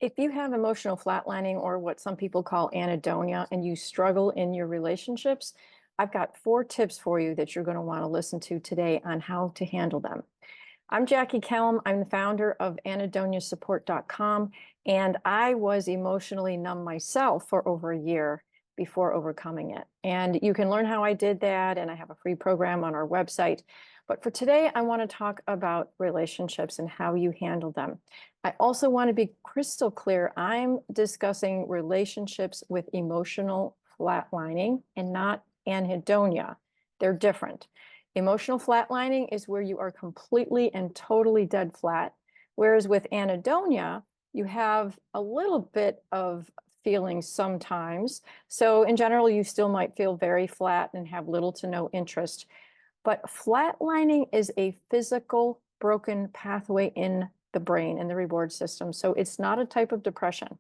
If you have emotional flatlining or what some people call anhedonia and you struggle in your relationships, I've got 4 tips for you that you're going to want to listen to today on how to handle them. I'm Jackie Kellum. I'm the founder of anhedoniasupport.com, and I was emotionally numb myself for over a year before overcoming it. And you can learn how I did that, and I have a free program on our website. But for today, I want to talk about relationships and how you handle them. I also want to be crystal clear. I'm discussing relationships with emotional flatlining and not anhedonia. They're different. Emotional flatlining is where you are completely and totally dead flat, whereas with anhedonia, you have a little bit of feelings sometimes. So in general, you still might feel very flat and have little to no interest. But flatlining is a physical broken pathway in the brain and the reward system. So it's not a type of depression.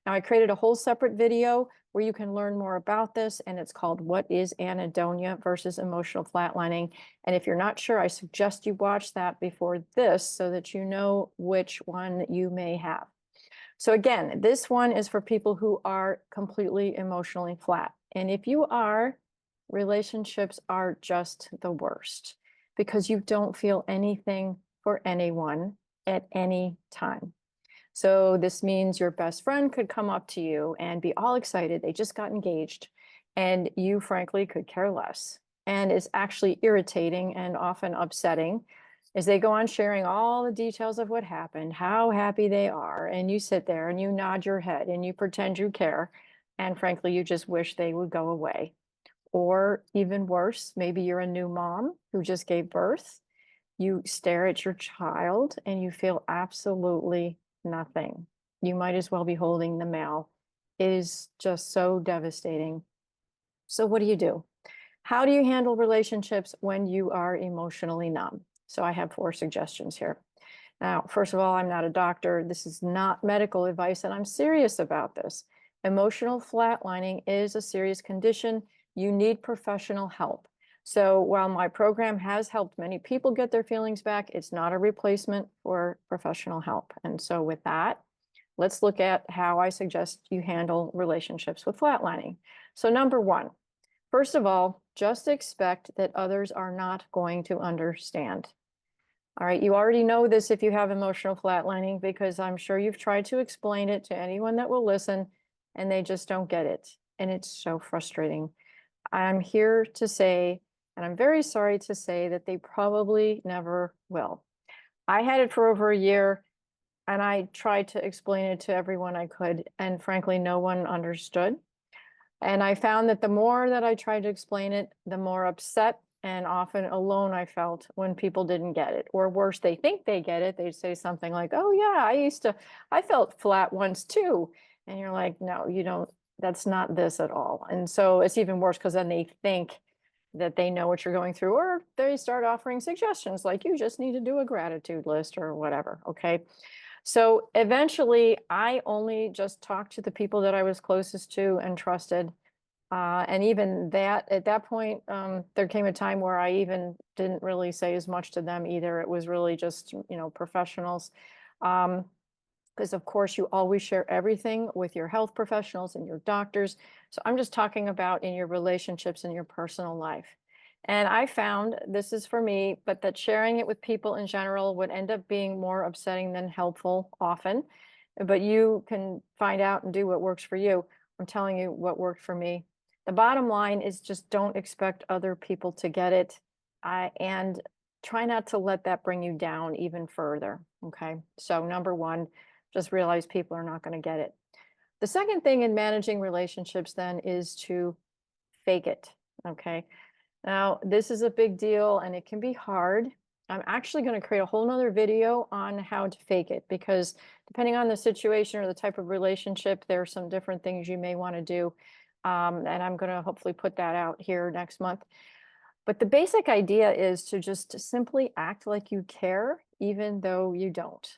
Now, I created a whole separate video where you can learn more about this, and it's called What is Anhedonia versus Emotional Flatlining. And if you're not sure, I suggest you watch that before this so that you know which one you may have. So again, this one is for people who are completely emotionally flat. And if you are, relationships are just the worst because you don't feel anything for anyone at any time. So this means your best friend could come up to you and be all excited. They just got engaged, and you frankly could care less. And it's actually irritating and often upsetting as they go on sharing all the details of what happened, how happy they are. And you sit there and you nod your head and you pretend you care. And frankly, you just wish they would go away. Or even worse, maybe you're a new mom who just gave birth. You stare at your child and you feel absolutely nothing. You might as well be holding the mail. It is just so devastating. So what do you do? How do you handle relationships when you are emotionally numb? So I have 4 suggestions here. Now, first of all, I'm not a doctor. This is not medical advice, and I'm serious about this. Emotional flatlining is a serious condition. You need professional help. So while my program has helped many people get their feelings back, it's not a replacement for professional help. And so with that, let's look at how I suggest you handle relationships with flatlining. So number 1, first of all, just expect that others are not going to understand. All right, you already know this if you have emotional flatlining, because I'm sure you've tried to explain it to anyone that will listen and they just don't get it. And it's so frustrating. I'm here to say, and I'm very sorry to say, that they probably never will. I had it for over a year and I tried to explain it to everyone I could, and frankly, no one understood. And I found that the more that I tried to explain it, the more upset and often alone I felt when people didn't get it. Or worse, they think they get it. They'd say something like, oh yeah, I felt flat once too. And you're like, no, you don't, that's not this at all. And so it's even worse because then they think that they know what you're going through, or they start offering suggestions like you just need to do a gratitude list or whatever. Okay. So eventually, I only just talked to the people that I was closest to and trusted. And even that, at that point, there came a time where I even didn't really say as much to them either. It was really just, professionals. Because of course, you always share everything with your health professionals and your doctors. So I'm just talking about in your relationships and your personal life. And I found, this is for me, but that sharing it with people in general would end up being more upsetting than helpful often. But you can find out and do what works for you. I'm telling you what worked for me. The bottom line is just don't expect other people to get it. And try not to let that bring you down even further. Okay. So number 1, just realize people are not going to get it. The second thing in managing relationships then is to fake it. Okay. Now, this is a big deal and it can be hard. I'm actually going to create a whole nother video on how to fake it, because depending on the situation or the type of relationship, there are some different things you may want to do. And I'm going to hopefully put that out here next month. But the basic idea is to just simply act like you care, even though you don't.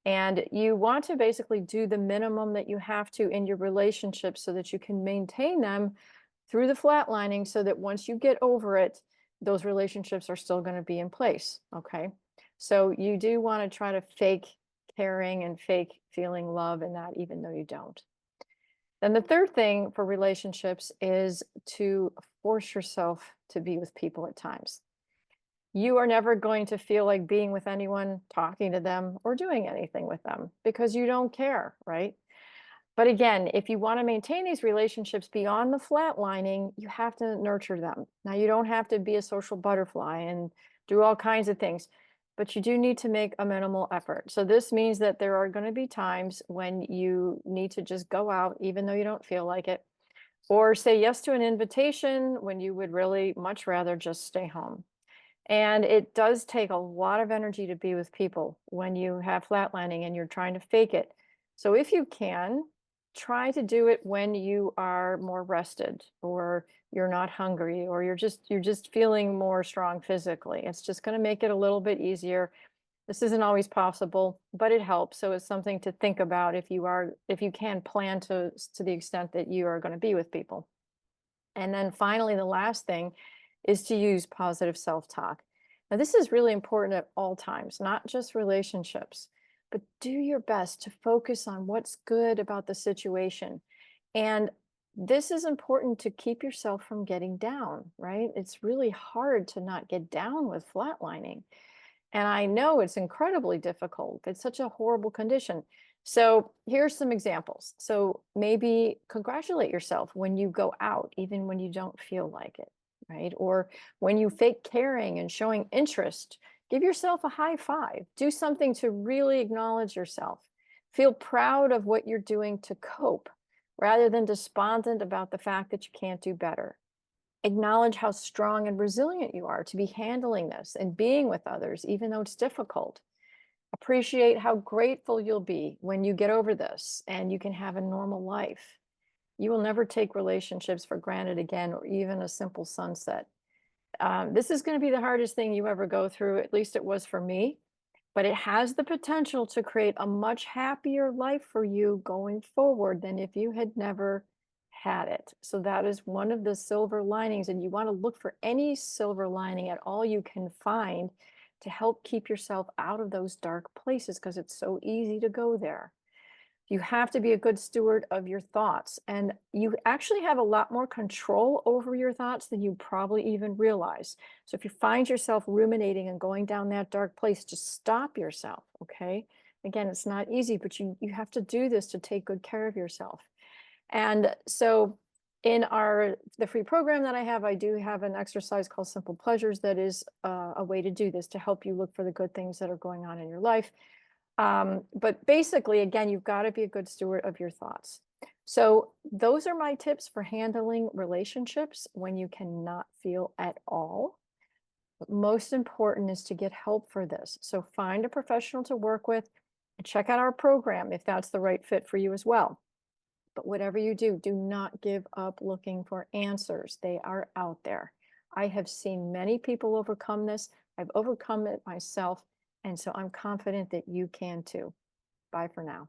And you want to basically do the minimum that you have to in your relationships so that you can maintain them through the flatlining, so that once you get over it, those relationships are still going to be in place. Okay. So you do want to try to fake caring and fake feeling love in that, even though you don't. Then the third thing for relationships is to force yourself to be with people at times. You are never going to feel like being with anyone, talking to them, or doing anything with them because you don't care, right? But again, if you want to maintain these relationships beyond the flatlining, you have to nurture them. Now, you don't have to be a social butterfly and do all kinds of things, but you do need to make a minimal effort. So this means that there are going to be times when you need to just go out, even though you don't feel like it, or say yes to an invitation when you would really much rather just stay home. And it does take a lot of energy to be with people when you have flatlining and you're trying to fake it. So if you can, try to do it when you are more rested or you're not hungry or you're just feeling more strong physically. It's just going to make it a little bit easier. This isn't always possible, but it helps. So it's something to think about if you can plan to the extent that you are going to be with people. And then finally, the last thing is to use positive self-talk. Now, this is really important at all times, not just relationships, but do your best to focus on what's good about the situation. And this is important to keep yourself from getting down, right? It's really hard to not get down with flatlining. And I know it's incredibly difficult. It's such a horrible condition. So here's some examples. So maybe congratulate yourself when you go out, even when you don't feel like it, right? Or when you fake caring and showing interest, give yourself a high five. Do something to really acknowledge yourself. Feel proud of what you're doing to cope rather than despondent about the fact that you can't do better. Acknowledge how strong and resilient you are to be handling this and being with others, even though it's difficult. Appreciate how grateful you'll be when you get over this and you can have a normal life. You will never take relationships for granted again, or even a simple sunset. This is going to be the hardest thing you ever go through. At least it was for me, but it has the potential to create a much happier life for you going forward than if you had never had it. So that is one of the silver linings, and you want to look for any silver lining at all you can find to help keep yourself out of those dark places, because it's so easy to go there. You have to be a good steward of your thoughts, and you actually have a lot more control over your thoughts than you probably even realize. So if you find yourself ruminating and going down that dark place, just stop yourself, okay? Again, it's not easy, but you have to do this to take good care of yourself. And so in the free program that I have, I do have an exercise called Simple Pleasures that is a way to do this, to help you look for the good things that are going on in your life. But basically, again, you've got to be a good steward of your thoughts. So those are my tips for handling relationships when you cannot feel at all. But most important is to get help for this. So find a professional to work with and check out our program if that's the right fit for you as well. But whatever you do, do not give up looking for answers. They are out there. I have seen many people overcome this. I've overcome it myself. And so I'm confident that you can too. Bye for now.